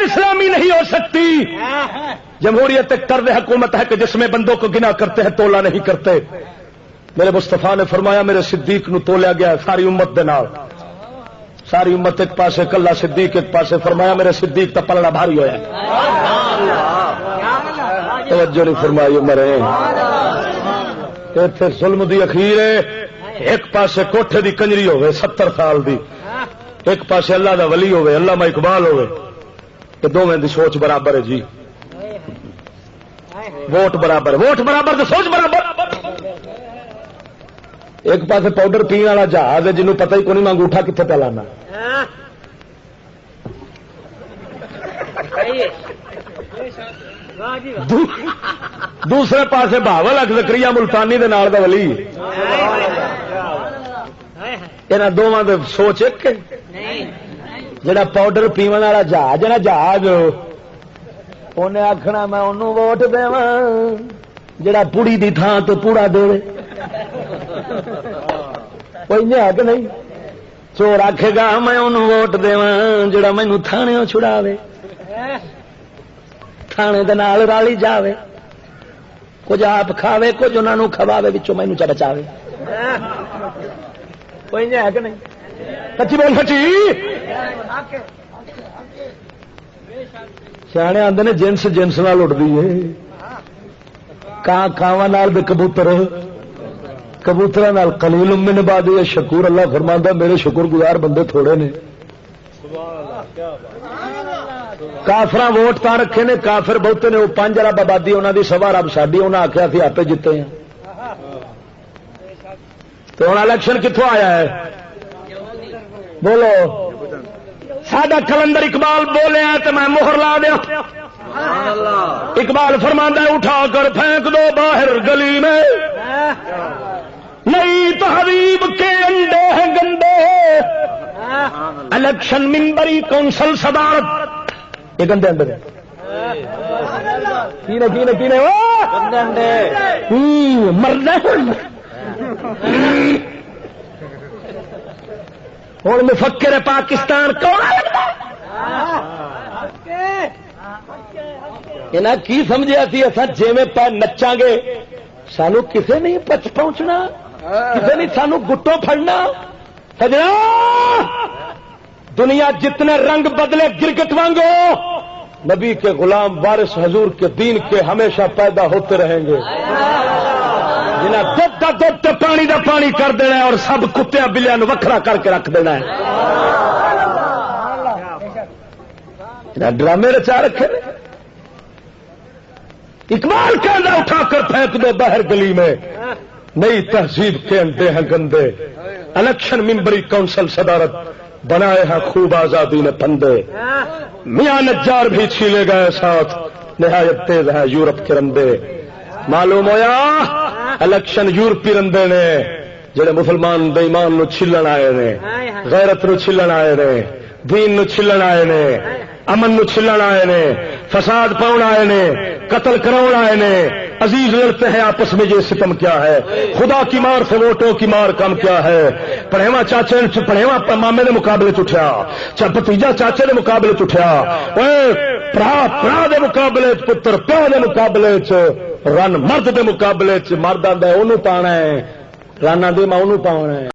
اسلامی نہیں ہو سکتی. جمہوریت ایک طرز حکومت ہے کہ جس میں بندوں کو گنا کرتے ہیں تولا نہیں کرتے. میرے مصطفیٰ نے فرمایا میرے صدیق نو تولیا گیا ساری امت دے نال. ساری امت ایک پاسے کلا صدیق ایک پاسے. فرمایا میرے صدیق تا پلڑا بھاری ہویا. توجہ نہیں فرمائی مرے. اتنے ظلم دی اخیر ہے. ایک پاسے کوٹھے دی کنجری ہوے 70 سال دی, ایک پاسے اللہ دا ولی ہوے علامہ اقبال ہوے. یہ دونوں دی سوچ برابر ہے جی. ووٹ برابر, ووٹ برابر تو سوچ برابر. ایک پاسے پاؤڈر پینے والا جہاز ہے جنہوں پتہ ہی کو نہیں انگوٹھا کتنے پہ لانا. دوسرے پاسے بہاول زکریا ملتانی دے نال دا ولی. یہاں دونوں دے سوچ ایک جڑا پاؤڈر پیون والا جہاز ہے نا جہاز انہیں آخنا میں انہوں ووٹ دواں جڑا پوڑی دی تھان تو پوڑا دے. کوئی ہے کہ نہیں؟ چور آکھے گا میں انہوں ووٹ دواں جڑا مینوں تھانے چھڑاوے, تھانے دے نال رالی جاوے, کچھ آپ کھاوے کچھ انہوں نے کھواوے وچوں مینوں چا بچاوے. کوئی ہے کہ نہیں؟ سچی بول سچی. سیانے آندے نے جنس جنس نال اڑدی ہے. کاں کاواں نال تے کبوتر کبوتر نال قلیل من عبادی شکور. اللہ فرماندا میرے شکر گزار بندے تھوڑے نے. کافراں ووٹ تا رکھے نے, کافر بہتے نے. وہ 5 ارب آبادی انہوں دی 1.25 ارب ساڈی. انہاں آخیا سی آپ جیتے ہیں. تو ہوں الیکشن کتوں آیا ہے بولو. ساڈا کلندر اقبال بولے تو میں مہر لا دیا. اقبال فرماندا ہے اٹھا کر پھینک دو باہر گلی میں, نئی تہذیب کے انڈے ہیں گندے. الیکشن ممبری کونسل صدارت یہ گندے انڈے کینے کینے کینے مرد. ہوں مفکر پاکستان کون یہاں کی سمجھا سی اصا جی پہ نچاں گے سانو کسے نہیں پہنچنا, کسے نہیں سانو گٹوں پھڑنا. سجنا دنیا جتنے رنگ بدلے گرگٹ وانگو نبی کے غلام وارث حضور کے دین کے ہمیشہ پیدا ہوتے رہیں گے. جنہیں دودھ کا دودھ پانی دا پانی کر دینا ہے اور سب کتیا بلیاں نو وکھرا کر کے رکھ دینا ہے. ڈرامے رچا رکھے. اقبال کہنا اٹھا کر پھینک دو باہر گلی میں, نئی تہذیب کے انڈے ہیں گندے. الیکشن ممبری کونسل صدارت بنائے ہیں خوب آزادی نے پندے. میاں نجار بھی چھیلے گئے ساتھ, نہایت تیز ہے یورپ کے رندے. معلوم ہویا الیکشن یورپی رندے نے جڑے مسلمان بے ایمان نو چھلن آئے نے, غیرت نو چھلن آئے نے, دین نو چھلن آئے نے, امن نو چھلن آئے نے, فساد پاؤن آئے نے, قتل کراؤن آئے نے. عزیز لڑتے ہیں آپس میں یہ ستم کیا ہے, خدا کی مار سے ووٹوں کی مار کم کیا ہے. پڑھےواں چاچے پڑھےواں مامے دے مقابلے چٹھیا, بھتیجا چاچے دے مقابلے چٹھیا, پرا دے مقابلے پتر پیو دے مقابلے رن مرد دے مقابلے مرد آندا انہوں پانا ہے, رن آندی میں انہوں پاؤنا ہے.